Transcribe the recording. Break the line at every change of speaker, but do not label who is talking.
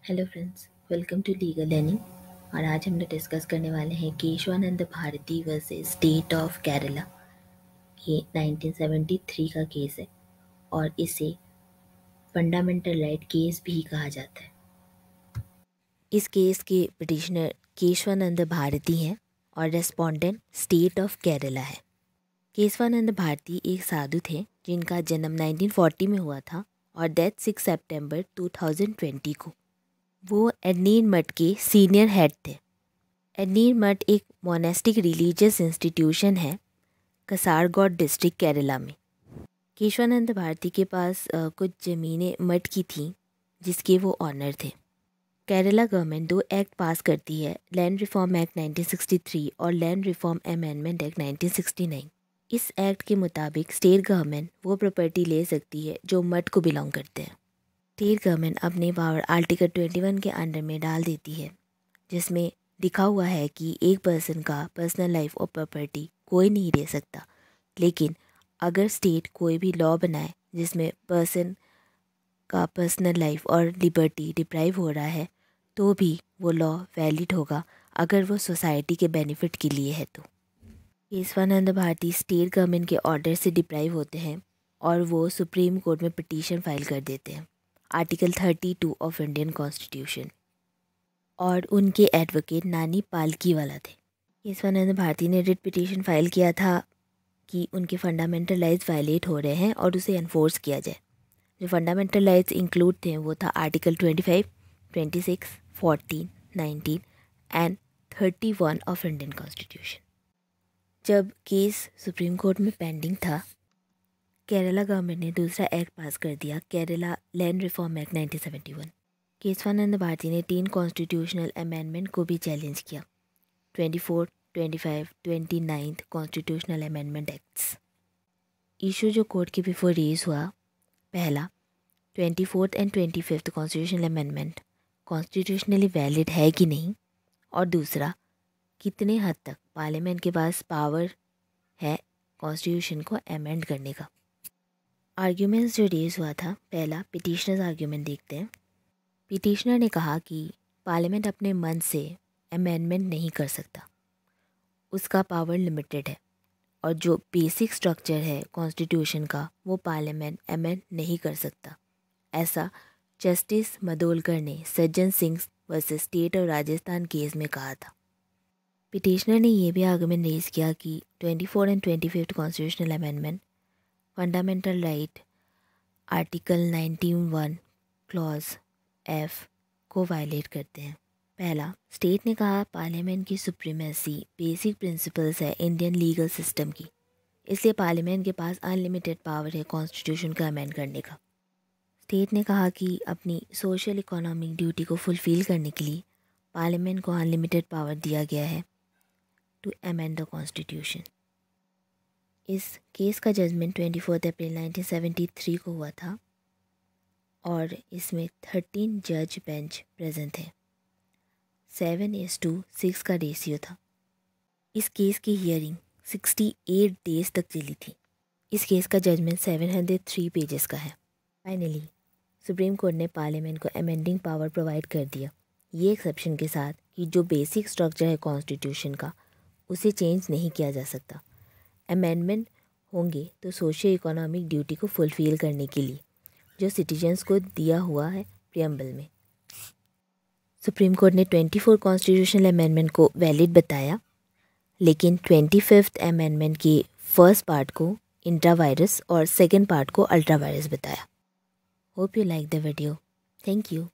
Hello friends, welcome to legal learning. और आज हम लोग डिस्कस करने वाले हैं Kesavananda Bharati versus state of Kerala. ये 1973 का केस है और इसे फंडामेंटल राइट केस भी कहा जाता है। इस केस के पिटिशनर केशवानंद भारती हैं और रेस्पोंडेंट स्टेट ऑफ केरला है। केशवानंद भारती एक साधु थे जिनका जन्म 1940 में हुआ था और डेथ 6 सितंबर 2020 को। वो एडनीर मठ के सीनियर हेड थे। एडनीर मठ एक मोनेस्टिक रिलीजियस इंस्टीट्यूशन है कसारगोड डिस्ट्रिक्ट केरला में। केशवानंद भारती के पास कुछ ज़मीनें मठ की थीं जिसके वो ऑनर थे। केरला गवर्नमेंट 2 एक्ट पास करती है, लैंड रिफॉर्म एक्ट 1963 और लैंड रिफॉर्म अमेंडमेंट एक्ट 1969। इस एक्ट के मुताबिक स्टेट गवर्नमेंट वो प्रॉपर्टी ले सकती है जो मठ को बिलोंग करते हैं। स्टेट गवर्नमेंट अपने पावर आर्टिकल 21 के अंडर में डाल देती है, जिसमें लिखा हुआ है कि एक पर्सन का पर्सनल लाइफ और प्रॉपर्टी कोई नहीं ले सकता। लेकिन अगर स्टेट कोई भी लॉ बनाए जिसमें पर्सन का पर्सनल लाइफ और लिबर्टी डिप्राइव हो रहा है तो भी वो लॉ वैलिड होगा अगर वो सोसाइटी के बेनिफिट के लिए है। तो केशवानंद भारती स्टेट गवर्नमेंट के ऑर्डर से डिप्राइव होते हैं और वो सुप्रीम कोर्ट में पिटीशन फाइल कर देते हैं आर्टिकल 32 ऑफ इंडियन कॉन्स्टिट्यूशन। और उनके एडवोकेट नानी पालकीवाला थे। केशवानंद भारती ने रिट पिटीशन फाइल किया था कि उनके फंडामेंटल राइट्स वायलेट हो रहे हैं और उसे एनफोर्स किया जाए। जो फंडामेंटल राइट्स इंक्लूड थे वो था article 25, 26, 14, 19 and 31 of Indian constitution. जब केस सुप्रीम कोर्ट में पेंडिंग था, केरला गवर्नमेंट ने दूसरा एक्ट पास कर दिया, Kerala land reform act 1971। Kesavananda Bharati ने 3 कॉन्स्टिट्यूशनल अमेंडमेंट को भी चैलेंज किया, 24, 25, 29 कॉन्स्टिट्यूशनल अमेंडमेंट एक्ट्स। इशू जो कोर्ट के बिफोर रेज हुआ, पहला 24th and 25th constitutional amendment constitutionally valid है कि नहीं, और दूसरा कितने हद तक पार्लियामेंट के पास पावर है कॉन्स्टिट्यूशन को अमेंड करने का। आर्ग्यूमेंट्स जो रेज हुआ था, पहला पिटिशनर्स आर्ग्यूमेंट देखते हैं। पिटिशनर ने कहा कि पार्लियामेंट अपने मन से अमेंडमेंट नहीं कर सकता, उसका पावर लिमिटेड है और जो बेसिक स्ट्रक्चर है कॉन्स्टिट्यूशन का वो पार्लियामेंट अमेंड नहीं कर सकता। ऐसा जस्टिस मदोलकर ने Sajjan Singh versus state of Rajasthan case में कहा था। पिटिशनर ने यह भी आर्गुमेंट रेज किया कि 24 and 25 constitutional amendment fundamental right article 91 clause F को वायलेट करते हैं। पहला, स्टेट ने कहा पार्लियामेंट की सुप्रीमेसी बेसिक प्रिंसिपल्स है इंडियन लीगल सिस्टम की, इसलिए पार्लियामेंट के पास अनलिमिटेड पावर है कॉन्स्टिट्यूशन का अमेंड करने का। स्टेट ने कहा कि अपनी सोशल इकोनॉमिक ड्यूटी को फुलफिल करने के लिए पार्लियामेंट को अनलिमिटेड पावर दिया गया है टू अमेंड द कॉन्स्टिट्यूशन। इस केस का जजमेंट 24 अप्रैल 1973 को हुआ था और इसमें 13 जज बेंच प्रेजेंट थे। 7:6 का रेशियो था। इस केस की हियरिंग 68 डेज तक चली थी। इस केस का जजमेंट 703 पेजेस का है। फाइनली सुप्रीम कोर्ट ने पार्लियामेंट को अमेंडिंग पावर प्रोवाइड कर दिया, ये एक्सेप्शन के साथ कि जो बेसिक स्ट्रक्चर है कॉन्स्टिट्यूशन का उसे चेंज नहीं किया जा सकता। अमेंडमेंट होंगे तो सोशियो इकोनॉमिक ड्यूटी को फुलफिल करने के लिए जो सिटीजन्स को दिया हुआ है प्रियम्बल में। सुप्रीम कोर्ट ने 24 कॉन्स्टिट्यूशनल अमेंडमेंट को वैलिड बताया, लेकिन 25th अमेंडमेंट के फर्स्ट पार्ट को इंट्रा वायरस और सेकेंड पार्ट को अल्ट्रा वायरस बताया। Hope you like the video. Thank you.